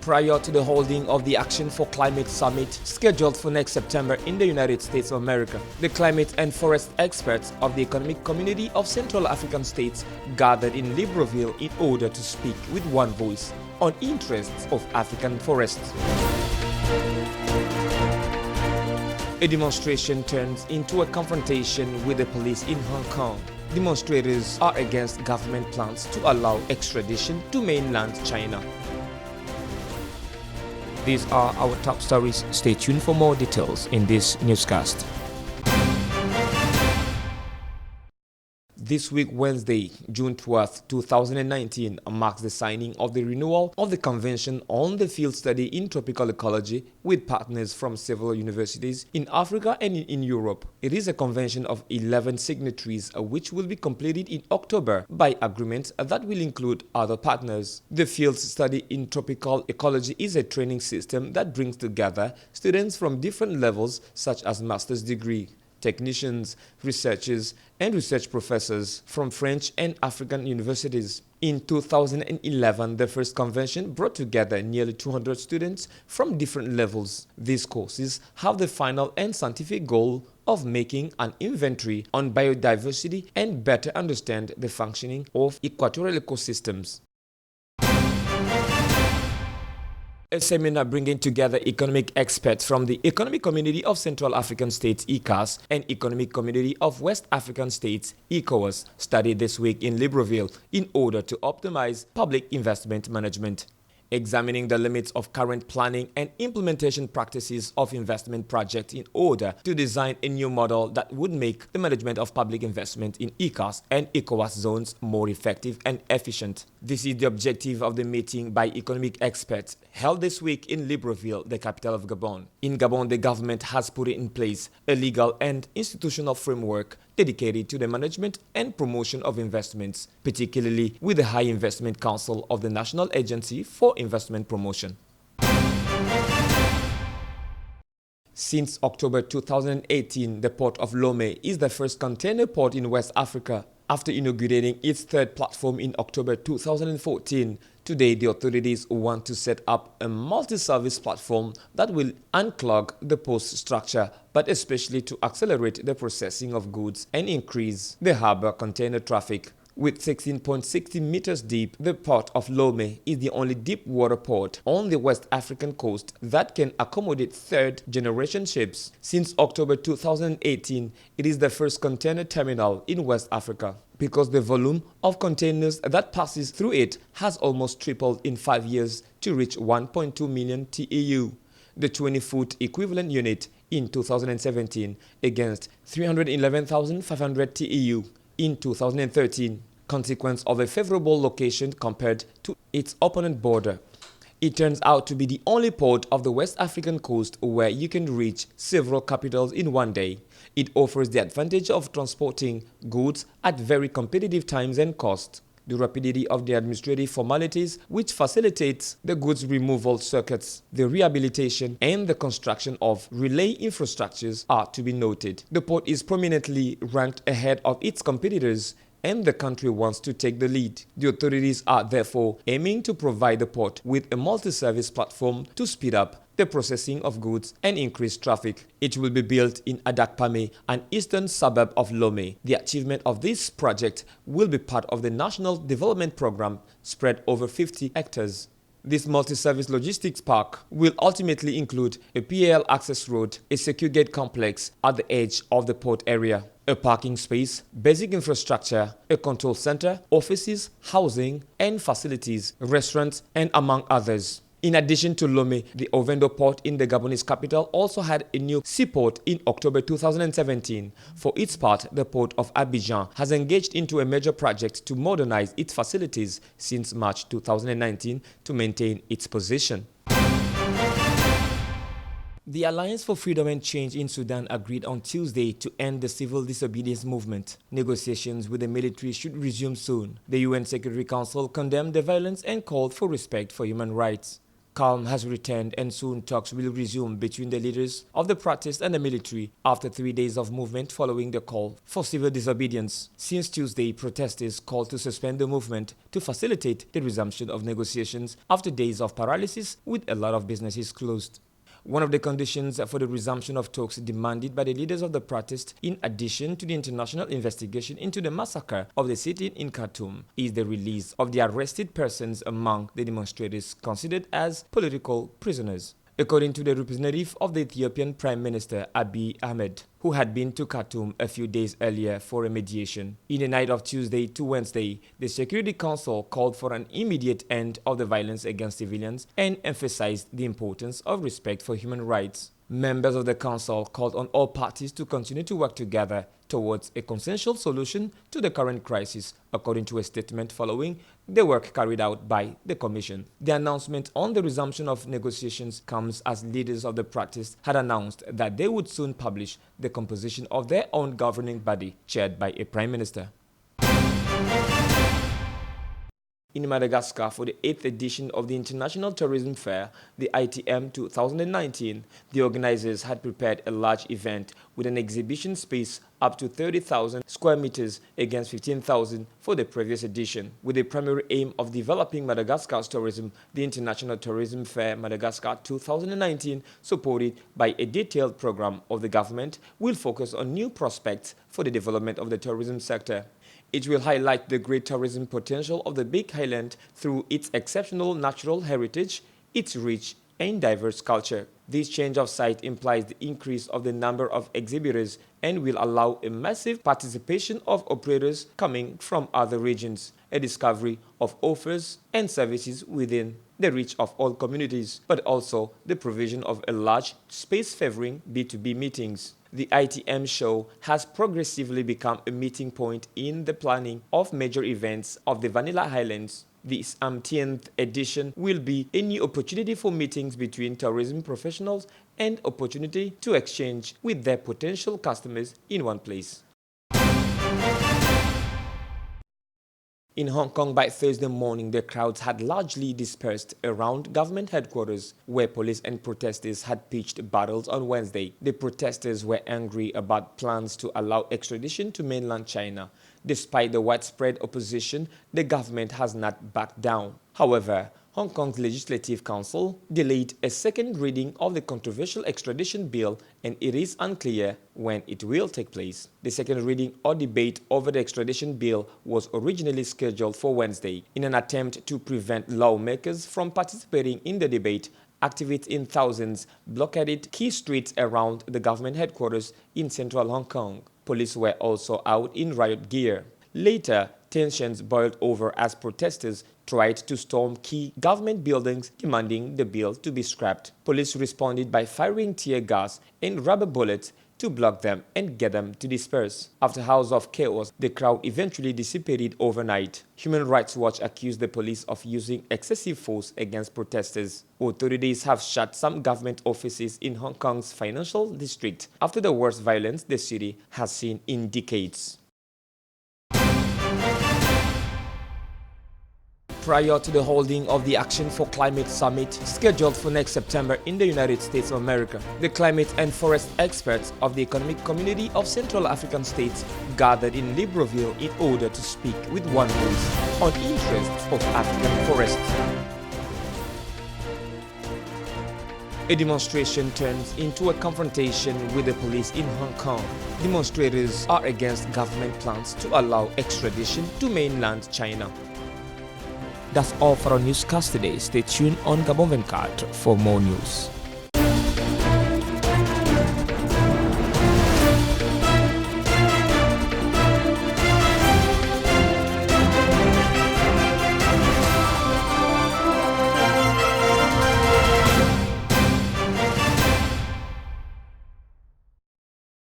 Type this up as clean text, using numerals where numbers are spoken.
prior to the holding of the Action for Climate Summit scheduled for next September in the United States of America. The climate and forest experts of the Economic Community of Central African States gathered in Libreville in order to speak with one voice on interests of African forests. A demonstration turns into a confrontation with the police in Hong Kong. Demonstrators are against government plans to allow extradition to mainland China. These are our top stories. Stay tuned for more details in this newscast. This week, Wednesday, June 12, 2019, marks the signing of the renewal of the Convention on the Field Study in Tropical Ecology with partners from several universities in Africa and in Europe. It is a convention of 11 signatories, which will be completed in October by agreements that will include other partners. The Field Study in Tropical Ecology is a training system that brings together students from different levels, such as master's degree, technicians, researchers, and research professors from French and African universities. In 2011, the first convention brought together nearly 200 students from different levels. These courses have the final and scientific goal of making an inventory on biodiversity and better understand the functioning of equatorial ecosystems. A seminar bringing together economic experts from the Economic Community of Central African States (ECAS) and Economic Community of West African States (ECOWAS) studied this week in Libreville in order to optimize public investment management. Examining the limits of current planning and implementation practices of investment projects in order to design a new model that would make the management of public investment in ECAS and ECOWAS zones more effective and efficient. This is the objective of the meeting by economic experts held this week in Libreville, the capital of Gabon. In Gabon, the government has put in place a legal and institutional framework dedicated to the management and promotion of investments, particularly with the High Investment Council of the National Agency for Investment Promotion. Since October 2018, the port of Lomé is the first container port in West Africa. After inaugurating its third platform in October 2014, today the authorities want to set up a multi-service platform that will unclog the port's structure, but especially to accelerate the processing of goods and increase the harbor container traffic. With 16.60 meters deep, the port of Lomé is the only deep water port on the West African coast that can accommodate third-generation ships. Since October 2018, it is the first container terminal in West Africa, because the volume of containers that passes through it has almost tripled in 5 years to reach 1.2 million TEU, the 20-foot equivalent unit in 2017 against 311,500 TEU in 2013, consequence of a favorable location compared to its opponent border. It turns out to be the only port of the West African coast where you can reach several capitals in one day. It offers the advantage of transporting goods at very competitive times and cost. The rapidity of the administrative formalities, which facilitates the goods removal circuits, the rehabilitation, and the construction of relay infrastructures are to be noted. The port is prominently ranked ahead of its competitors, and the country wants to take the lead. The authorities are therefore aiming to provide the port with a multi-service platform to speed up the processing of goods and increase traffic. It will be built in Adakpame, an eastern suburb of Lomé. The achievement of this project will be part of the National Development Program spread over 50 hectares. This multi-service logistics park will ultimately include a PAL access road, a secure gate complex at the edge of the port area, a parking space, basic infrastructure, a control center, offices, housing and facilities, restaurants, and among others. In addition to Lomé, the Ovendo port in the Gabonese capital also had a new seaport in October 2017. For its part, the port of Abidjan has engaged into a major project to modernize its facilities since March 2019 to maintain its position. The Alliance for Freedom and Change in Sudan agreed on Tuesday to end the civil disobedience movement. Negotiations with the military should resume soon. The UN Security Council condemned the violence and called for respect for human rights. Calm has returned and soon talks will resume between the leaders of the protest and the military after 3 days of movement following the call for civil disobedience. Since Tuesday, protesters called to suspend the movement to facilitate the resumption of negotiations after days of paralysis with a lot of businesses closed. One of the conditions for the resumption of talks demanded by the leaders of the protest, in addition to the international investigation into the massacre of the city in Khartoum, is the release of the arrested persons among the demonstrators considered as political prisoners. According to the representative of the Ethiopian Prime Minister Abiy Ahmed, who had been to Khartoum a few days earlier for a mediation. In the night of Tuesday to Wednesday, the Security Council called for an immediate end of the violence against civilians and emphasized the importance of respect for human rights. Members of the council called on all parties to continue to work together towards a consensual solution to the current crisis, according to a statement following the work carried out by the commission. The announcement on the resumption of negotiations comes as leaders of the protest had announced that they would soon publish the composition of their own governing body, chaired by a prime minister. In Madagascar, for the 8th edition of the International Tourism Fair, the ITM 2019, the organizers had prepared a large event with an exhibition space up to 30,000 square meters against 15,000 for the previous edition. With the primary aim of developing Madagascar's tourism, the International Tourism Fair Madagascar 2019, supported by a detailed program of the government, will focus on new prospects for the development of the tourism sector. It will highlight the great tourism potential of the Big Highland through its exceptional natural heritage, its rich and diverse culture. This change of site implies the increase of the number of exhibitors and will allow a massive participation of operators coming from other regions, a discovery of offers and services within the reach of all communities, but also the provision of a large space favoring B2B meetings. The ITM show has progressively become a meeting point in the planning of major events of the Vanilla Highlands. This 10th edition will be a new opportunity for meetings between tourism professionals and opportunity to exchange with their potential customers in one place. In Hong Kong by Thursday morning, the crowds had largely dispersed around government headquarters, where police and protesters had pitched battles on Wednesday. The protesters were angry about plans to allow extradition to mainland China. Despite the widespread opposition, the government has not backed down. However, Hong Kong's Legislative Council delayed a second reading of the controversial extradition bill, and it is unclear when it will take place. The second reading or debate over the extradition bill was originally scheduled for Wednesday. In an attempt to prevent lawmakers from participating in the debate, activists in thousands blockaded key streets around the government headquarters in central Hong Kong. Police were also out in riot gear. Later, tensions boiled over as protesters tried to storm key government buildings, demanding the bill to be scrapped. Police responded by firing tear gas and rubber bullets to block them and get them to disperse. After hours of chaos, the crowd eventually dissipated overnight. Human Rights Watch accused the police of using excessive force against protesters. Authorities have shut some government offices in Hong Kong's financial district after the worst violence the city has seen in decades. Prior to the holding of the Action for Climate Summit scheduled for next September in the United States of America, the climate and forest experts of the Economic Community of Central African States gathered in Libreville in order to speak with one voice on interests of African forests. A demonstration turns into a confrontation with the police in Hong Kong. Demonstrators are against government plans to allow extradition to mainland China. That's all for our newscast today. Stay tuned on Gabon 24 for more news.